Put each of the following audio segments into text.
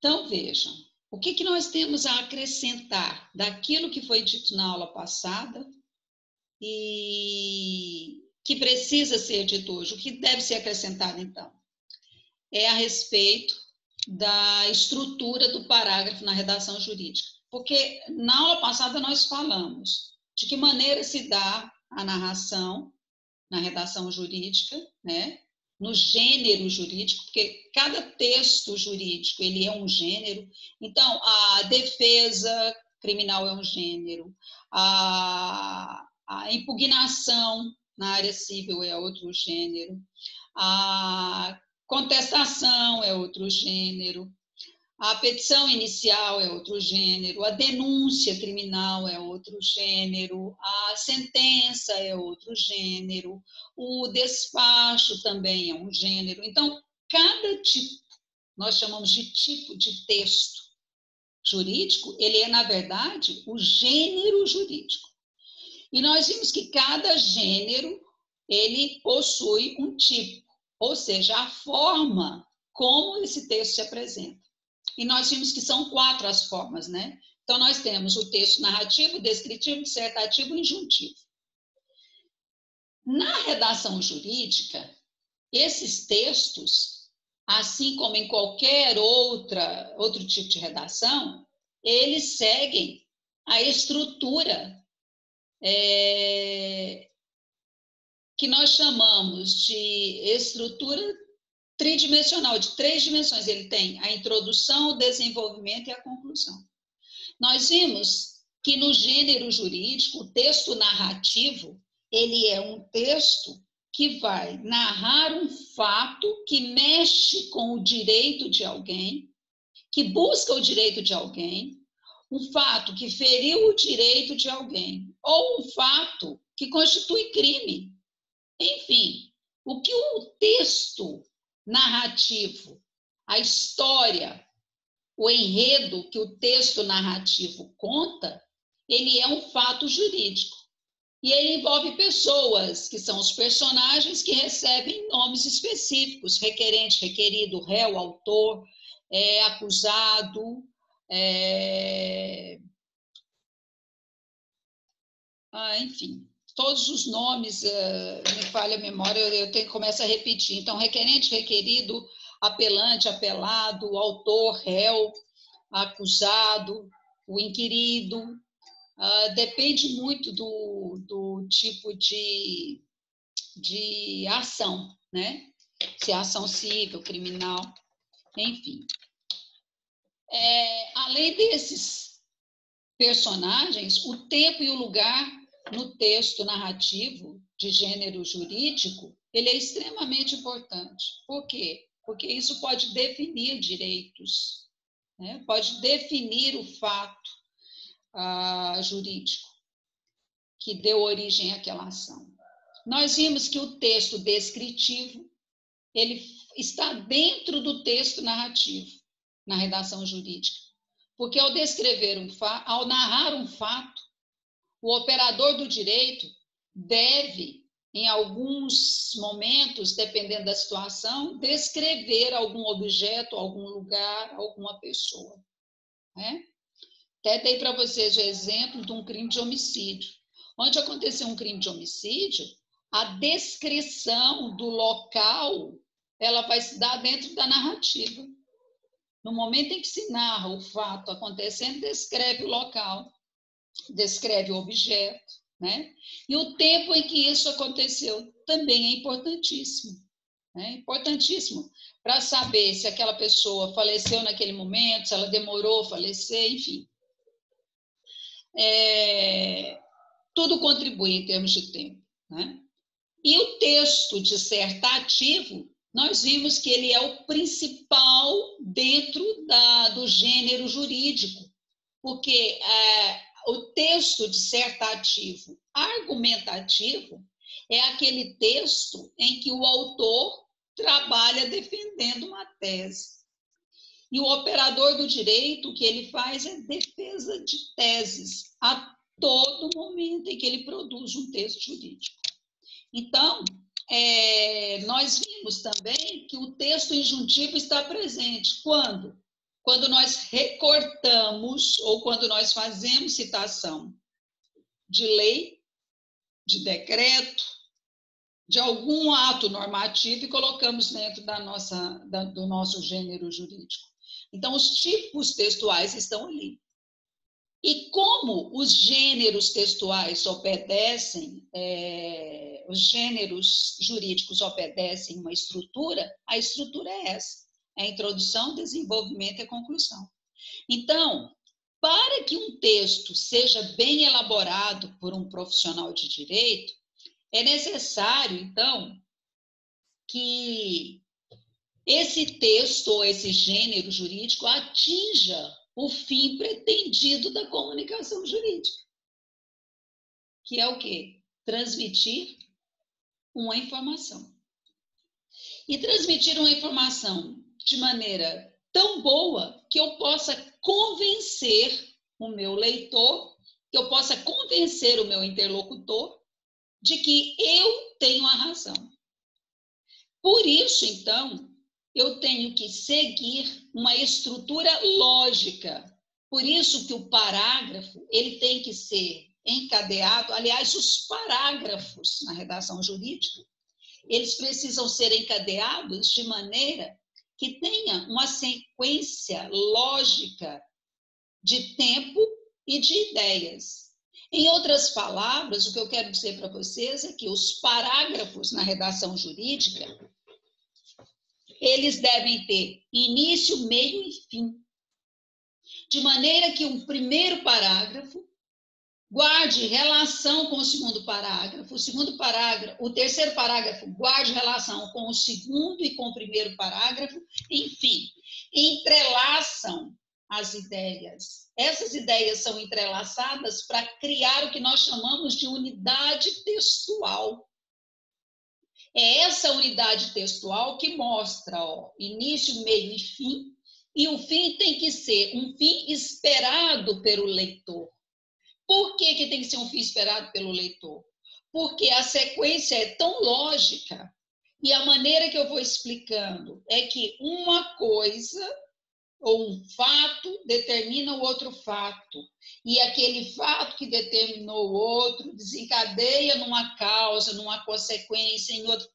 Então, vejam, o que nós temos a acrescentar daquilo que foi dito na aula passada e que precisa ser dito hoje? O que deve ser acrescentado, então? É a respeito da estrutura do parágrafo na redação jurídica. Porque na aula passada nós falamos de que maneira se dá a narração na redação jurídica, né? No gênero jurídico, porque cada texto jurídico ele é um gênero. Então, a defesa criminal é um gênero, a impugnação na área civil é outro gênero, a contestação é outro gênero, a petição inicial é outro gênero, a denúncia criminal é outro gênero, a sentença é outro gênero, o despacho também é um gênero. Então, cada tipo, nós chamamos de tipo de texto jurídico, ele é, na verdade, o gênero jurídico. E nós vimos que cada gênero, ele possui um tipo, ou seja, a forma como esse texto se apresenta. E nós vimos que são 4 as formas, né? Então, nós temos o texto narrativo, descritivo, dissertativo e injuntivo. Na redação jurídica, esses textos, assim como em qualquer outro tipo de redação, eles seguem a estrutura que nós chamamos de estrutura tridimensional, de 3 dimensões. Ele tem a introdução, o desenvolvimento e a conclusão. Nós vimos que no gênero jurídico, o texto narrativo, ele é um texto que vai narrar um fato que mexe com o direito de alguém, que busca o direito de alguém, um fato que feriu o direito de alguém, ou um fato que constitui crime. Enfim, o que o texto narrativo, a história, o enredo que o texto narrativo conta, ele é um fato jurídico. E ele envolve pessoas, que são os personagens que recebem nomes específicos, requerente, requerido, réu, autor, acusado, enfim, todos os nomes, me falha a memória, eu começo a repetir. Então, requerente, requerido, apelante, apelado, autor, réu, acusado, o inquirido, depende muito do tipo de ação, né? Se é ação civil, criminal, enfim. Além desses personagens, o tempo e o lugar no texto narrativo de gênero jurídico, ele é extremamente importante. Por quê? Porque isso pode definir direitos, né? Pode definir o fato jurídico que deu origem àquela ação. Nós vimos que o texto descritivo, ele está dentro do texto narrativo, na redação jurídica. Porque ao descrever ao narrar um fato, o operador do direito deve, em alguns momentos, dependendo da situação, descrever algum objeto, algum lugar, alguma pessoa, né? Até dei para vocês o exemplo de um crime de homicídio. Onde aconteceu um crime de homicídio, a descrição do local, ela vai se dar dentro da narrativa. No momento em que se narra o fato acontecendo, descreve o local, descreve o objeto, né? E o tempo em que isso aconteceu também é importantíssimo, né? Importantíssimo para saber se aquela pessoa faleceu naquele momento, se ela demorou a falecer, enfim. Tudo contribui em termos de tempo, né? E o texto dissertativo, nós vimos que ele é o principal dentro do gênero jurídico, porque o texto dissertativo argumentativo é aquele texto em que o autor trabalha defendendo uma tese. E o operador do direito, o que ele faz é defesa de teses a todo momento em que ele produz um texto jurídico. Então, nós vimos também que o texto injuntivo está presente. Quando? quando nós recortamos ou quando nós fazemos citação de lei, de decreto, de algum ato normativo e colocamos dentro do nosso gênero jurídico. Então, os tipos textuais estão ali. E como os gêneros textuais obedecem, os gêneros jurídicos obedecem uma estrutura, a estrutura é essa: é a introdução, desenvolvimento e conclusão. Então, para que um texto seja bem elaborado por um profissional de direito, é necessário, então, que esse texto ou esse gênero jurídico atinja o fim pretendido da comunicação jurídica, que é o quê? Transmitir uma informação. E transmitir uma informação de maneira tão boa que eu possa convencer o meu leitor, que eu possa convencer o meu interlocutor de que eu tenho a razão. Por isso, então, eu tenho que seguir uma estrutura lógica. Por isso que o parágrafo, ele tem que ser encadeado. Aliás, os parágrafos na redação jurídica, eles precisam ser encadeados de maneira que tenha uma sequência lógica de tempo e de ideias. Em outras palavras, o que eu quero dizer para vocês é que os parágrafos na redação jurídica, eles devem ter início, meio e fim. De maneira que um primeiro parágrafo guarde relação com o segundo parágrafo, o terceiro parágrafo guarde relação com o segundo e com o primeiro parágrafo, enfim, entrelaçam as ideias. Essas ideias são entrelaçadas para criar o que nós chamamos de unidade textual. É essa unidade textual que mostra início, meio e fim, e o fim tem que ser um fim esperado pelo leitor. Por que tem que ser um fim esperado pelo leitor? Porque a sequência é tão lógica e a maneira que eu vou explicando é que uma coisa ou um fato determina o outro fato. E aquele fato que determinou o outro desencadeia numa causa, numa consequência, em outro.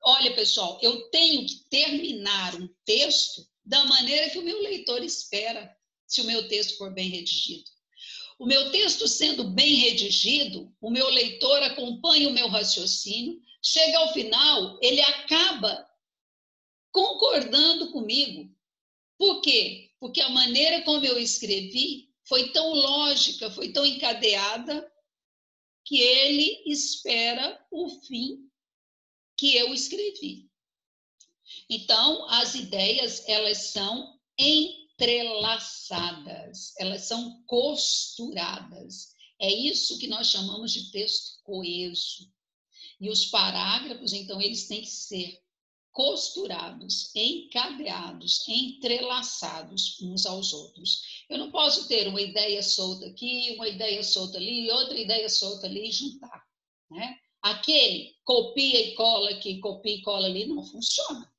Olha, pessoal, eu tenho que terminar um texto da maneira que o meu leitor espera, se o meu texto for bem redigido. O meu texto sendo bem redigido, o meu leitor acompanha o meu raciocínio, chega ao final, ele acaba concordando comigo. Por quê? Porque a maneira como eu escrevi foi tão lógica, foi tão encadeada, que ele espera o fim que eu escrevi. Então, as ideias, elas são entrelaçadas, elas são costuradas. É isso que nós chamamos de texto coeso. E os parágrafos, então, eles têm que ser costurados, encadeados, entrelaçados uns aos outros. Eu não posso ter uma ideia solta aqui, uma ideia solta ali, outra ideia solta ali e juntar, né? Aquele copia e cola aqui, copia e cola ali, não funciona.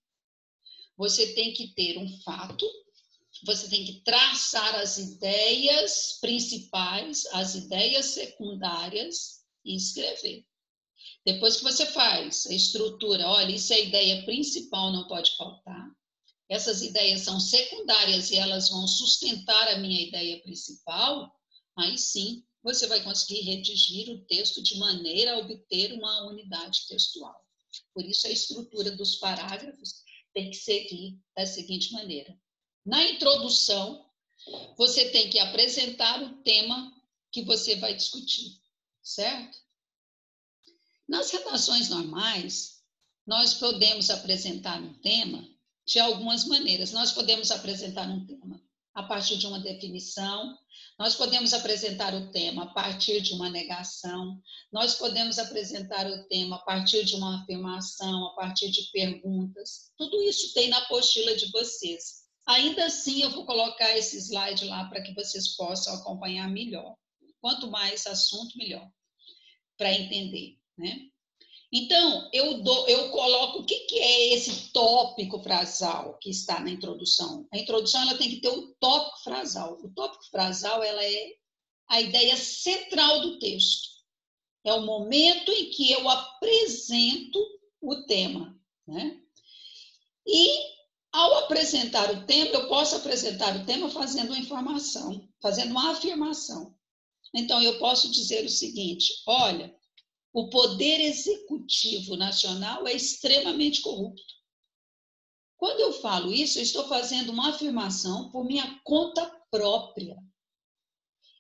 Você tem que ter um fato, você tem que traçar as ideias principais, as ideias secundárias e escrever. Depois que você faz a estrutura, olha, isso é a ideia principal, não pode faltar. Essas ideias são secundárias e elas vão sustentar a minha ideia principal, aí sim você vai conseguir redigir o texto de maneira a obter uma unidade textual. Por isso a estrutura dos parágrafos tem que seguir da seguinte maneira. Na introdução, você tem que apresentar o tema que você vai discutir, certo? Nas redações normais, nós podemos apresentar um tema de algumas maneiras. Nós podemos apresentar um tema a partir de uma definição, nós podemos apresentar o tema a partir de uma negação, nós podemos apresentar o tema a partir de uma afirmação, a partir de perguntas. Tudo isso tem na apostila de vocês. Ainda assim, eu vou colocar esse slide lá para que vocês possam acompanhar melhor. Quanto mais assunto, melhor, para entender, né? Então, eu coloco o que é esse tópico frasal que está na introdução. A introdução ela tem que ter o tópico frasal. O tópico frasal ela é a ideia central do texto. É o momento em que eu apresento o tema, né? E, ao apresentar o tema, eu posso apresentar o tema fazendo uma informação, fazendo uma afirmação. Então, eu posso dizer o seguinte, olha, o poder executivo nacional é extremamente corrupto. Quando eu falo isso, eu estou fazendo uma afirmação por minha conta própria.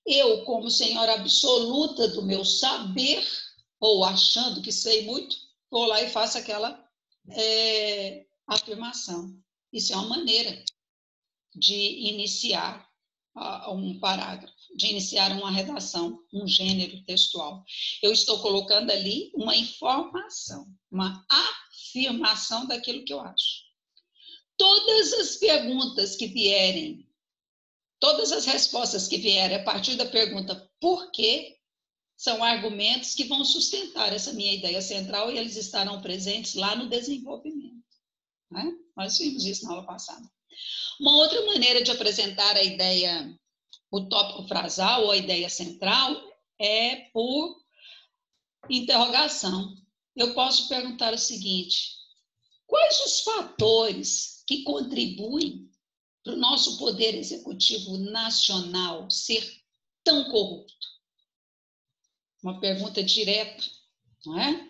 Eu, como senhora absoluta do meu saber, ou achando que sei muito, vou lá e faço aquela afirmação. Isso é uma maneira de iniciar um parágrafo, de iniciar uma redação, um gênero textual. Eu estou colocando ali uma informação, uma afirmação daquilo que eu acho. Todas as perguntas que vierem, todas as respostas que vierem a partir da pergunta por quê, são argumentos que vão sustentar essa minha ideia central e eles estarão presentes lá no desenvolvimento. Né? Nós vimos isso na aula passada. Uma outra maneira de apresentar a ideia, o tópico frasal ou a ideia central é por interrogação. Eu posso perguntar o seguinte, quais os fatores que contribuem para o nosso poder executivo nacional ser tão corrupto? Uma pergunta direta, não é?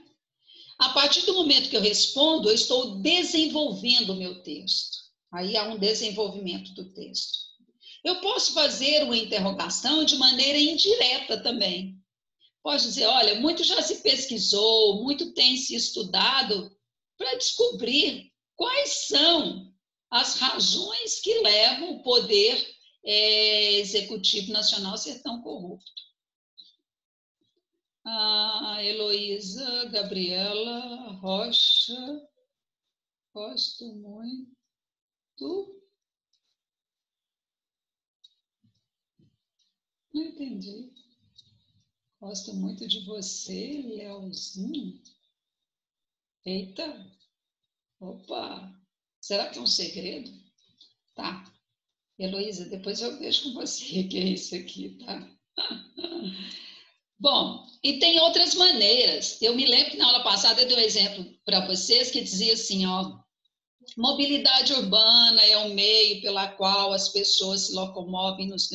A partir do momento que eu respondo, eu estou desenvolvendo o meu texto. Aí há um desenvolvimento do texto. Eu posso fazer uma interrogação de maneira indireta também. Posso dizer, olha, muito já se pesquisou, muito tem se estudado para descobrir quais são as razões que levam o poder executivo nacional a ser tão corrupto. Heloísa, Gabriela, Rocha, gosto muito. Não entendi. Gosto muito de você, Leozinho. Eita! Opa! Será que é um segredo? Tá. Heloísa, depois eu vejo com você o que é isso aqui, tá? Bom, e tem outras maneiras. Eu me lembro que na aula passada eu dei um exemplo para vocês que dizia assim, ó, mobilidade urbana é o meio pela qual as pessoas se locomovem nos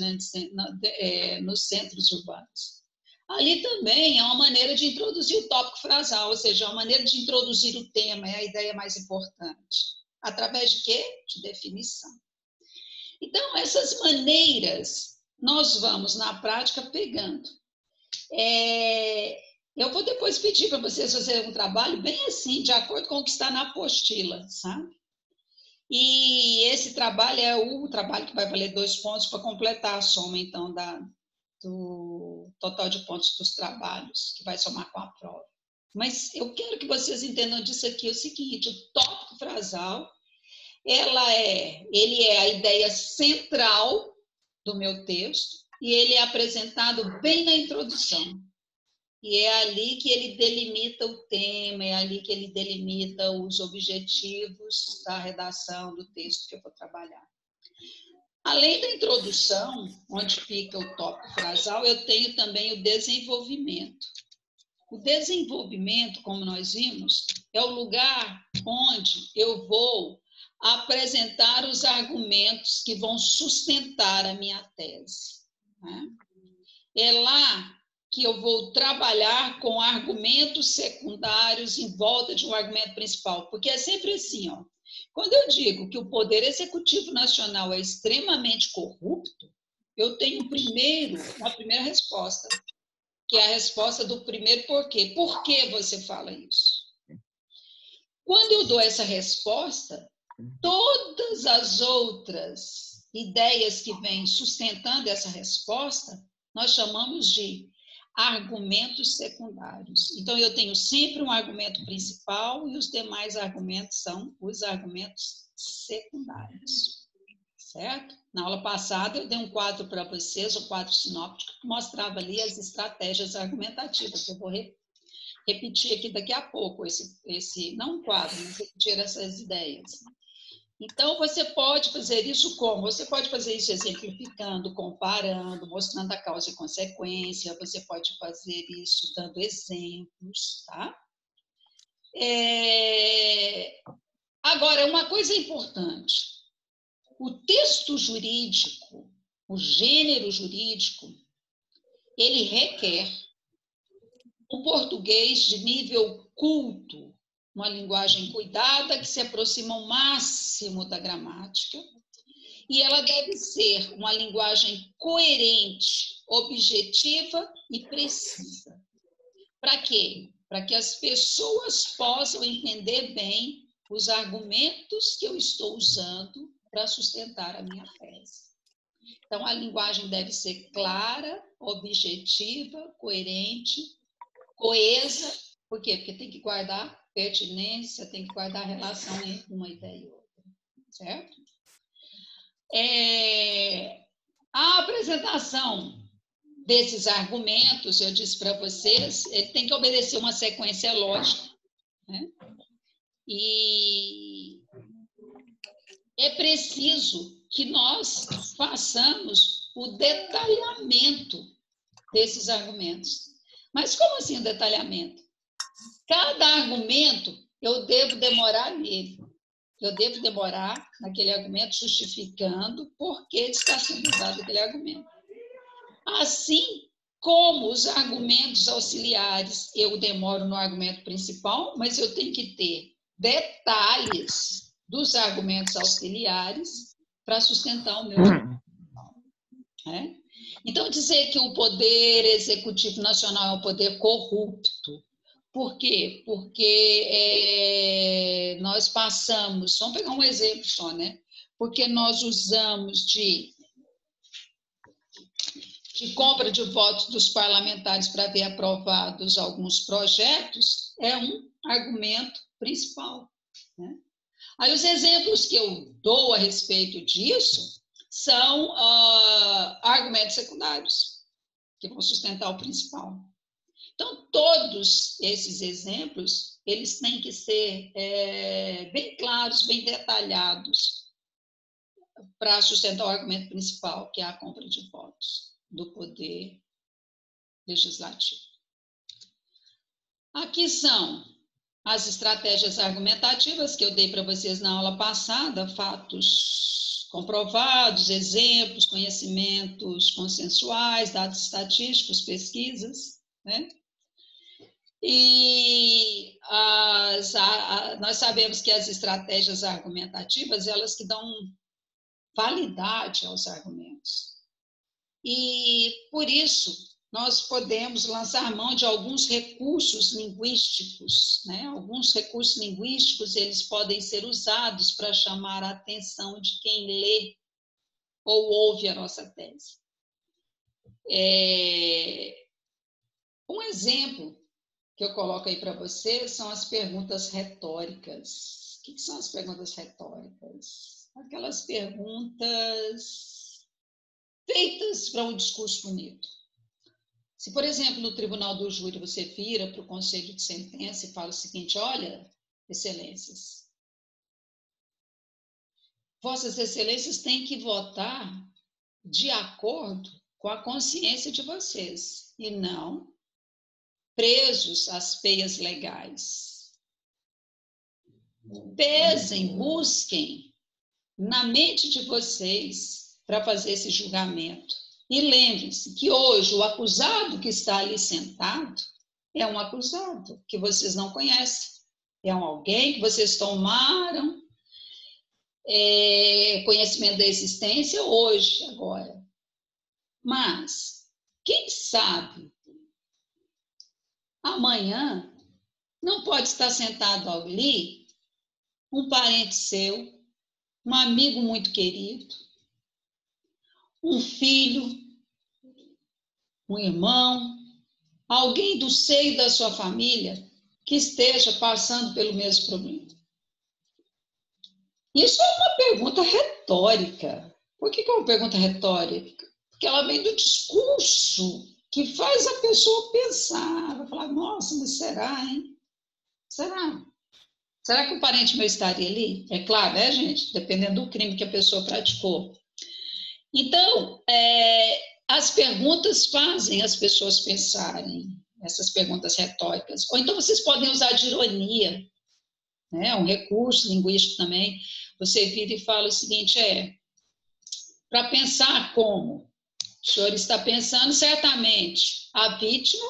centros urbanos. Ali também é uma maneira de introduzir o tópico frasal, ou seja, é uma maneira de introduzir o tema, é a ideia mais importante. Através de quê? De definição. Então, essas maneiras nós vamos, na prática, pegando. Eu vou depois pedir para vocês fazerem um trabalho bem assim, de acordo com o que está na apostila, sabe? E esse trabalho é o trabalho que vai valer 2 pontos para completar a soma, então, do total de pontos dos trabalhos, que vai somar com a prova. Mas eu quero que vocês entendam disso aqui o seguinte, o tópico frasal, ele é a ideia central do meu texto e ele é apresentado bem na introdução. E é ali que ele delimita o tema, é ali que ele delimita os objetivos da redação do texto que eu vou trabalhar. Além da introdução, onde fica o tópico frasal, eu tenho também o desenvolvimento. O desenvolvimento, como nós vimos, é o lugar onde eu vou apresentar os argumentos que vão sustentar a minha tese. Né? É lá que eu vou trabalhar com argumentos secundários em volta de um argumento principal, porque é sempre assim, ó. Quando eu digo que o Poder Executivo Nacional é extremamente corrupto, eu tenho uma primeira resposta, que é a resposta do primeiro porquê. Por que você fala isso? Quando eu dou essa resposta, todas as outras ideias que vêm sustentando essa resposta, nós chamamos de argumentos secundários. Então, eu tenho sempre um argumento principal e os demais argumentos são os argumentos secundários. Certo? Na aula passada, eu dei um quadro para vocês, o quadro sinóptico, que mostrava ali as estratégias argumentativas. Eu vou repetir aqui daqui a pouco não um quadro, mas repetir essas ideias. Então, você pode fazer isso como? Você pode fazer isso exemplificando, comparando, mostrando a causa e consequência, você pode fazer isso dando exemplos, tá? Agora, uma coisa importante, o texto jurídico, o gênero jurídico, ele requer um português de nível culto, uma linguagem cuidada que se aproxima ao máximo da gramática, e ela deve ser uma linguagem coerente, objetiva e precisa. Para quê? Para que as pessoas possam entender bem os argumentos que eu estou usando para sustentar a minha tese. Então, a linguagem deve ser clara, objetiva, coerente, coesa. Por quê? Porque tem que guardar pertinência, tem que guardar relação entre uma ideia e outra, certo? A apresentação desses argumentos, eu disse para vocês, ele tem que obedecer uma sequência lógica, né? E é preciso que nós façamos o detalhamento desses argumentos. Mas como assim o detalhamento? Cada argumento eu devo demorar nele. Eu devo demorar naquele argumento justificando por que está sendo usado aquele argumento. Assim como os argumentos auxiliares, eu demoro no argumento principal, mas eu tenho que ter detalhes dos argumentos auxiliares para sustentar o meu argumento. Né? Então, dizer que o poder executivo nacional é um poder corrupto. Por quê? Porque nós passamos, vamos pegar um exemplo só, né? Porque nós usamos de compra de votos dos parlamentares para ver aprovados alguns projetos, é um argumento principal. Né? Aí os exemplos que eu dou a respeito disso são argumentos secundários, que vão sustentar o principal. Então, todos esses exemplos, eles têm que ser bem claros, bem detalhados, para sustentar o argumento principal, que é a compra de votos do poder legislativo. Aqui são as estratégias argumentativas que eu dei para vocês na aula passada, fatos comprovados, exemplos, conhecimentos consensuais, dados estatísticos, pesquisas, né? E nós sabemos que as estratégias argumentativas, elas que dão validade aos argumentos. E, por isso, nós podemos lançar mão de alguns recursos linguísticos, né? Alguns recursos linguísticos, eles podem ser usados para chamar a atenção de quem lê ou ouve a nossa tese. Um exemplo que eu coloco aí para vocês são as perguntas retóricas. O que são as perguntas retóricas? Aquelas perguntas feitas para um discurso bonito. Se, por exemplo, no tribunal do júri você vira para o conselho de sentença e fala o seguinte: olha, excelências, vossas excelências têm que votar de acordo com a consciência de vocês e não presos às peias legais. Pesem, busquem na mente de vocês para fazer esse julgamento. E lembrem-se que hoje o acusado que está ali sentado é um acusado que vocês não conhecem. É alguém que vocês tomaram conhecimento da existência hoje, agora. Mas, quem sabe, amanhã não pode estar sentado ali um parente seu, um amigo muito querido, um filho, um irmão, alguém do seio da sua família que esteja passando pelo mesmo problema. Isso é uma pergunta retórica. Por que é uma pergunta retórica? Porque ela vem do discurso que faz a pessoa pensar, vai falar, nossa, mas será, hein? Será? Será que o parente meu estaria ali? É claro, né, gente? Dependendo do crime que a pessoa praticou. Então, as perguntas fazem as pessoas pensarem, essas perguntas retóricas. Ou então vocês podem usar de ironia, né? Um recurso linguístico também. Você vira e fala o seguinte, para pensar como o senhor está pensando, certamente a vítima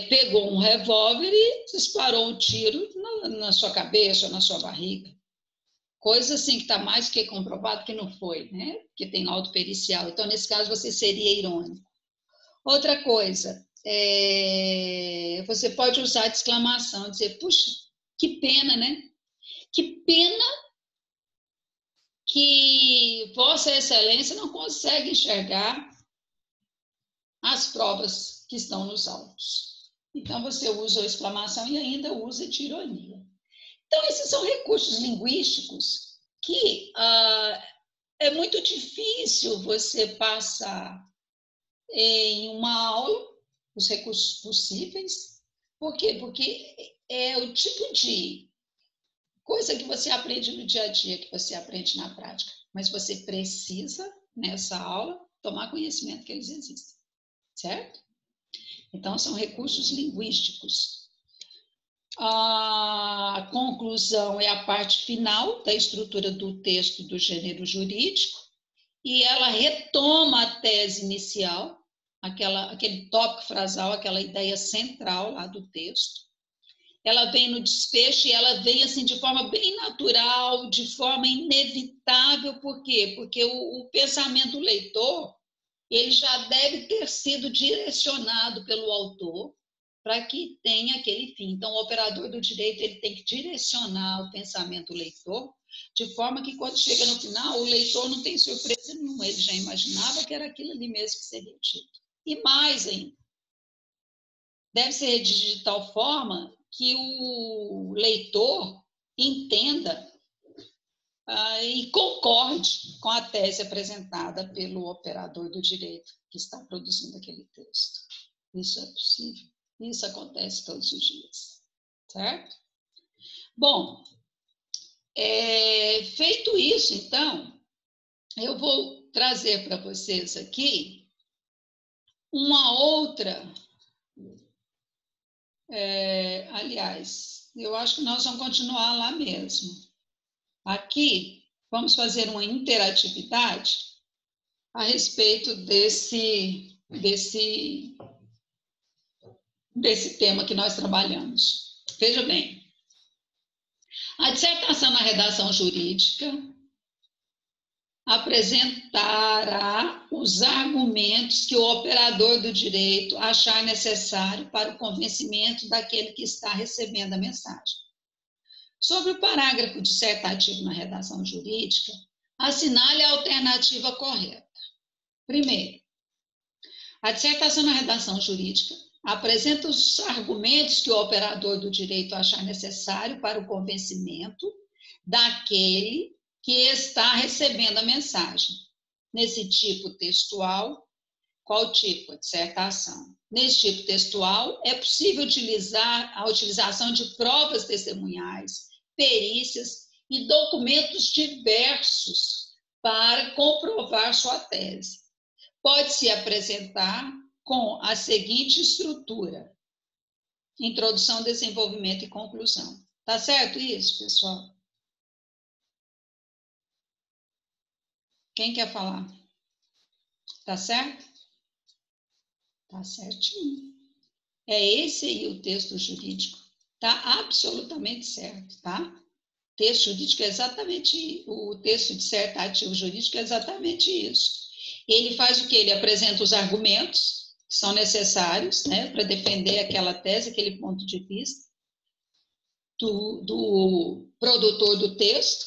pegou um revólver e disparou um tiro na sua cabeça ou na sua barriga. Coisa assim que está mais que comprovado que não foi, né? Que tem laudo pericial. Então, nesse caso, você seria irônico. Outra coisa, você pode usar de exclamação, dizer, puxa, que pena, né? Que pena que Vossa Excelência não consegue enxergar as provas que estão nos autos. Então, você usa a exclamação e ainda usa de ironia. Então, esses são recursos linguísticos que é muito difícil você passar em uma aula os recursos possíveis. Por quê? Porque é o tipo de coisa que você aprende no dia a dia, que você aprende na prática. Mas você precisa, nessa aula, tomar conhecimento que eles existem. Certo? Então, são recursos linguísticos. A conclusão é a parte final da estrutura do texto do gênero jurídico e ela retoma a tese inicial, aquele tópico frasal, aquela ideia central lá do texto. Ela vem no desfecho e ela vem assim de forma bem natural, de forma inevitável. Por quê? Porque o pensamento do leitor ele já deve ter sido direcionado pelo autor para que tenha aquele fim. Então, o operador do direito ele tem que direcionar o pensamento do leitor, de forma que, quando chega no final, o leitor não tem surpresa nenhuma, ele já imaginava que era aquilo ali mesmo que seria dito. E mais ainda, deve ser redigido de tal forma que o leitor entenda e concorde com a tese apresentada pelo operador do direito que está produzindo aquele texto. Isso é possível. Isso acontece todos os dias. Certo? Bom, feito isso, então, eu vou trazer para vocês aqui uma outra... aliás, eu acho que nós vamos continuar lá mesmo. Aqui, vamos fazer uma interatividade a respeito desse tema que nós trabalhamos. Veja bem, a dissertação na redação jurídica apresentará os argumentos que o operador do direito achar necessário para o convencimento daquele que está recebendo a mensagem. Sobre o parágrafo dissertativo na redação jurídica, assinale a alternativa correta. Primeiro, a dissertação na redação jurídica apresenta os argumentos que o operador do direito achar necessário para o convencimento daquele que está recebendo a mensagem. Nesse tipo textual, qual tipo? A dissertação. Nesse tipo textual, é possível utilizar a utilização de provas testemunhais, perícias e documentos diversos para comprovar sua tese. Pode-se apresentar com a seguinte estrutura: introdução, desenvolvimento e conclusão. Tá certo isso, pessoal? Quem quer falar? Tá certo? Tá certinho. É esse aí o texto jurídico. Tá absolutamente certo, tá? Texto jurídico é exatamente, o texto dissertativo jurídico é exatamente isso. Ele faz o quê? Ele apresenta os argumentos que são necessários, né, para defender aquela tese, aquele ponto de vista do produtor do texto,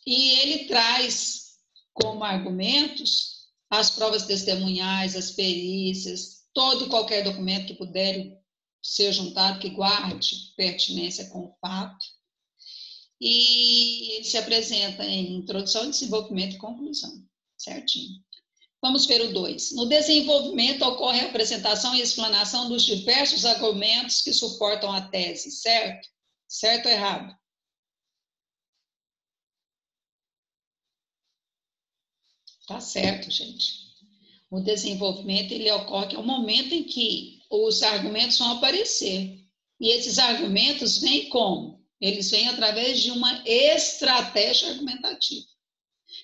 e ele traz como argumentos as provas testemunhais, as perícias, todo e qualquer documento que puder ser juntado, que guarde pertinência com o fato. E ele se apresenta em introdução, desenvolvimento e conclusão, certinho. Vamos ver o 2. No desenvolvimento ocorre a apresentação e explanação dos diversos argumentos que suportam a tese, certo? Certo ou errado? Tá certo, gente. O desenvolvimento ele ocorre é o momento em que os argumentos vão aparecer. E esses argumentos vêm como? Eles vêm através de uma estratégia argumentativa.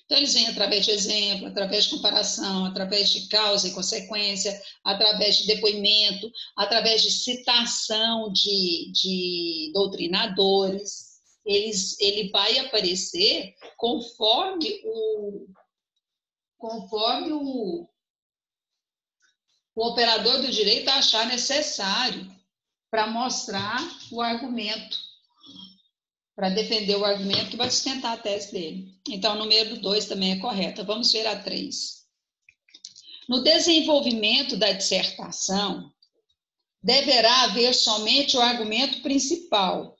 Então, eles vêm através de exemplo, através de comparação, através de causa e consequência, através de depoimento, através de citação de doutrinadores. Ele vai aparecer conforme o operador do direito achar necessário para mostrar o argumento, para defender o argumento que vai sustentar a tese dele. Então, o número 2 também é correta. Vamos ver a 3. No desenvolvimento da dissertação, deverá haver somente o argumento principal,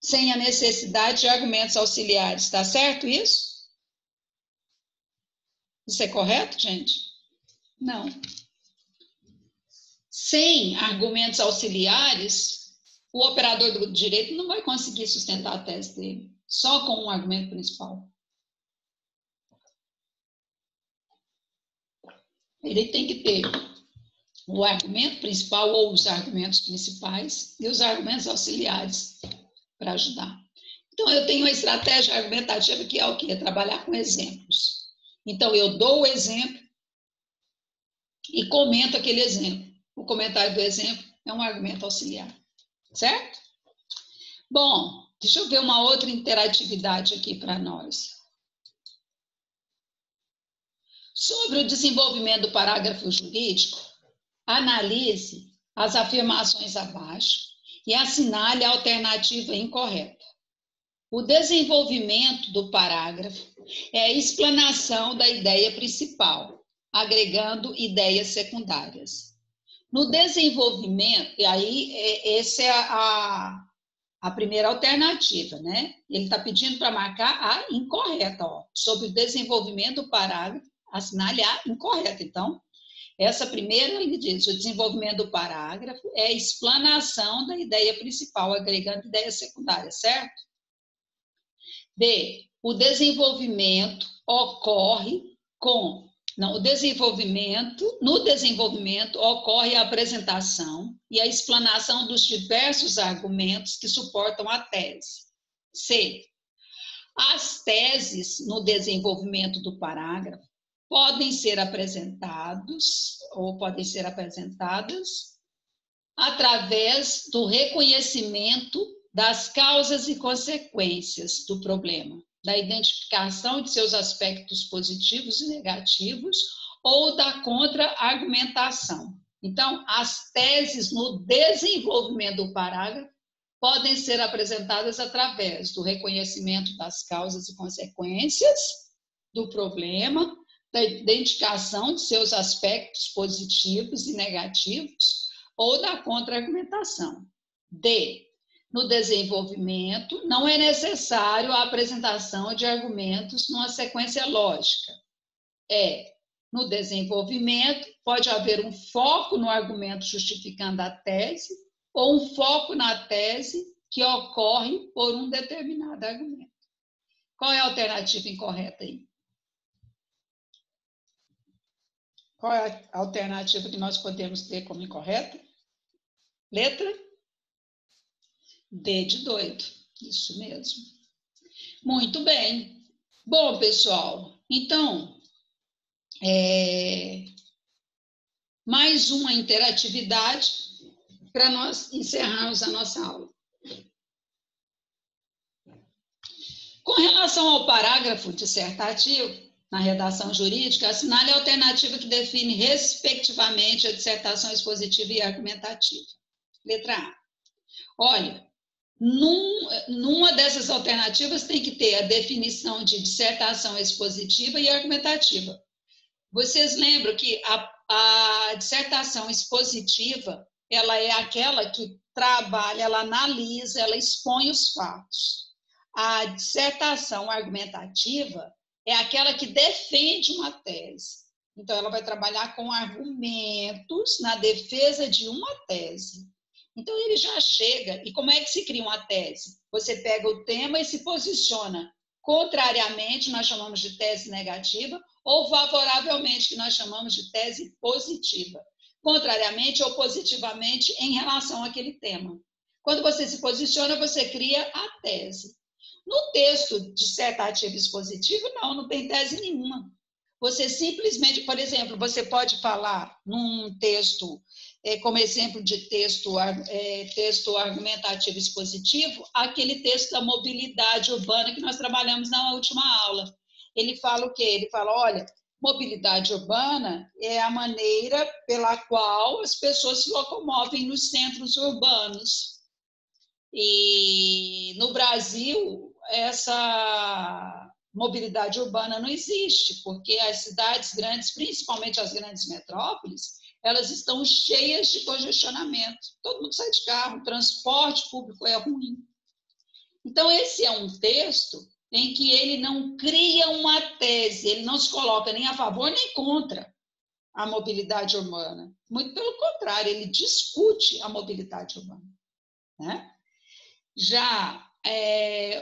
sem a necessidade de argumentos auxiliares. Está certo isso? Isso é correto, gente? Não. Sem argumentos auxiliares, o operador do direito não vai conseguir sustentar a tese dele, só com um argumento principal. Ele tem que ter o argumento principal ou os argumentos principais e os argumentos auxiliares para ajudar. Então, eu tenho uma estratégia argumentativa que é o quê? Trabalhar com exemplos. Então, eu dou o exemplo e comento aquele exemplo. O comentário do exemplo é um argumento auxiliar. Certo? Bom, deixa eu ver uma outra interatividade aqui para nós. Sobre o desenvolvimento do parágrafo jurídico, analise as afirmações abaixo e assinale a alternativa incorreta. O desenvolvimento do parágrafo é a explanação da ideia principal, agregando ideias secundárias. No desenvolvimento, e aí essa é a primeira alternativa, né? Ele está pedindo para marcar a incorreta, ó. Sobre o desenvolvimento do parágrafo, assinale a incorreta. Então, essa primeira, ele diz, o desenvolvimento do parágrafo é a explanação da ideia principal, agregando ideias secundárias, certo? B, o desenvolvimento ocorre com... Não, no desenvolvimento ocorre a apresentação e a explanação dos diversos argumentos que suportam a tese. C. As teses no desenvolvimento do parágrafo podem ser apresentadas através do reconhecimento das causas e consequências do problema, da identificação de seus aspectos positivos e negativos ou da contra-argumentação. Então, as teses no desenvolvimento do parágrafo podem ser apresentadas através do reconhecimento das causas e consequências do problema, da identificação de seus aspectos positivos e negativos ou da contra-argumentação. D. No desenvolvimento, não é necessário a apresentação de argumentos numa sequência lógica. No desenvolvimento, pode haver um foco no argumento justificando a tese ou um foco na tese que ocorre por um determinado argumento. Qual é a alternativa incorreta aí? Qual é a alternativa que nós podemos ter como incorreta? Letra D de doido, isso mesmo. Muito bem. Bom, pessoal, então, mais uma interatividade para nós encerrarmos a nossa aula. Com relação ao parágrafo dissertativo, na redação jurídica, assinale a alternativa que define, respectivamente, a dissertação expositiva e argumentativa. Letra A. Olha, numa dessas alternativas tem que ter a definição de dissertação expositiva e argumentativa. Vocês lembram que a dissertação expositiva, ela é aquela que trabalha, ela analisa, ela expõe os fatos. A dissertação argumentativa, é aquela que defende uma tese. Então, ela vai trabalhar com argumentos na defesa de uma tese. Então, ele já chega. E como é que se cria uma tese? Você pega o tema e se posiciona contrariamente, nós chamamos de tese negativa, ou favoravelmente, que nós chamamos de tese positiva. Contrariamente ou positivamente em relação àquele tema. Quando você se posiciona, você cria a tese. No texto dissertativo expositivo, não tem tese nenhuma. Você simplesmente, por exemplo, você pode falar num texto, como exemplo de texto argumentativo expositivo, aquele texto da mobilidade urbana que nós trabalhamos na última aula. Ele fala o quê? Ele fala, olha, mobilidade urbana é a maneira pela qual as pessoas se locomovem nos centros urbanos. E no Brasil, essa mobilidade urbana não existe, porque as cidades grandes, principalmente as grandes metrópoles, elas estão cheias de congestionamento. Todo mundo sai de carro, o transporte público é ruim. Então, esse é um texto em que ele não cria uma tese, ele não se coloca nem a favor nem contra a mobilidade urbana. Muito pelo contrário, ele discute a mobilidade urbana, né? Já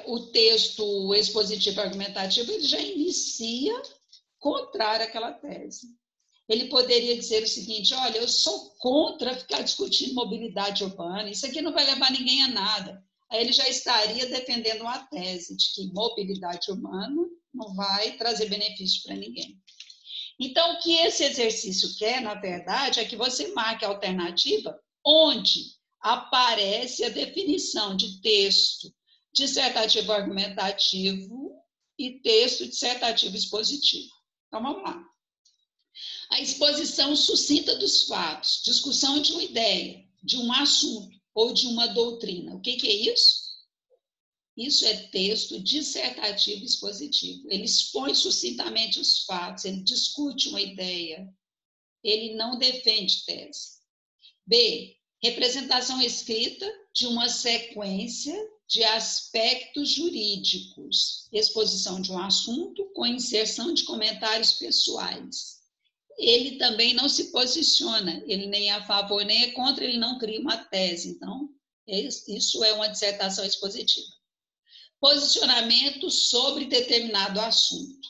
o texto expositivo argumentativo, ele já inicia contrário àquela tese. Ele poderia dizer o seguinte, olha, eu sou contra ficar discutindo mobilidade urbana, isso aqui não vai levar ninguém a nada. Aí ele já estaria defendendo uma tese de que mobilidade urbana não vai trazer benefício para ninguém. Então, o que esse exercício quer, na verdade, é que você marque a alternativa onde aparece a definição de texto dissertativo argumentativo e texto dissertativo expositivo. Então, vamos lá. A exposição sucinta dos fatos, discussão de uma ideia, de um assunto ou de uma doutrina. O que é isso? Isso é texto dissertativo expositivo. Ele expõe sucintamente os fatos, ele discute uma ideia, ele não defende tese. B, representação escrita de uma sequência de aspectos jurídicos, exposição de um assunto com inserção de comentários pessoais. Ele também não se posiciona, ele nem é a favor nem é contra, ele não cria uma tese. Então, isso é uma dissertação expositiva. Posicionamento sobre determinado assunto.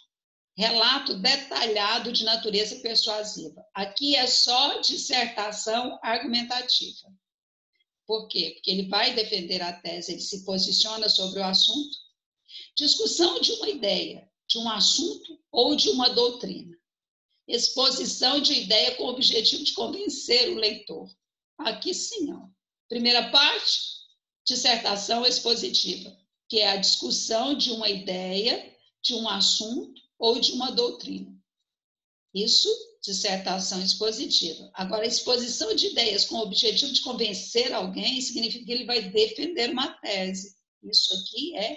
Relato detalhado de natureza persuasiva. Aqui é só dissertação argumentativa. Por quê? Porque ele vai defender a tese, ele se posiciona sobre o assunto. Discussão de uma ideia, de um assunto ou de uma doutrina. Exposição de ideia com o objetivo de convencer o leitor. Aqui sim, ó. Primeira parte, dissertação expositiva, que é a discussão de uma ideia, de um assunto ou de uma doutrina. Isso, dissertação expositiva. Agora, a exposição de ideias com o objetivo de convencer alguém significa que ele vai defender uma tese. Isso aqui é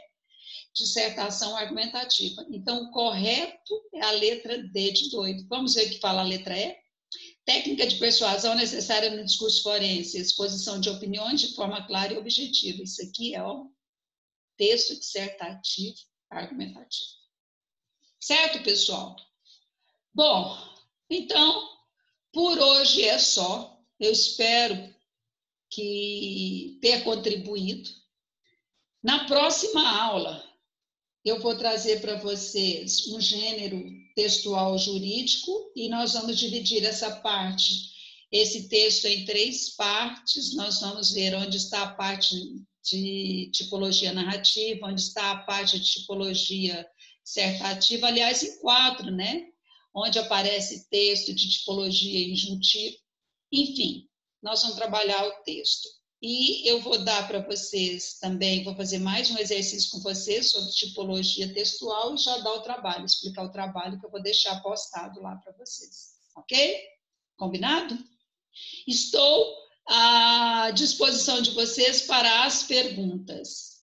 dissertação argumentativa. Então, o correto é a letra D de doido. Vamos ver o que fala a letra E? Técnica de persuasão necessária no discurso forense, exposição de opiniões de forma clara e objetiva. Isso aqui é o texto dissertativo argumentativo. Certo, pessoal? Bom, então, por hoje é só. Eu espero que tenha contribuído. Na próxima aula, eu vou trazer para vocês um gênero textual jurídico e nós vamos dividir essa parte, esse texto em 3 partes. Nós vamos ver onde está a parte de tipologia narrativa, onde está a parte de tipologia dissertativa, aliás, em 4, né? Onde aparece texto de tipologia injuntiva. Enfim, nós vamos trabalhar o texto. E eu vou dar para vocês também, vou fazer mais um exercício com vocês sobre tipologia textual e já dar o trabalho, explicar o trabalho que eu vou deixar postado lá para vocês. Ok? Combinado? Estou à disposição de vocês para as perguntas.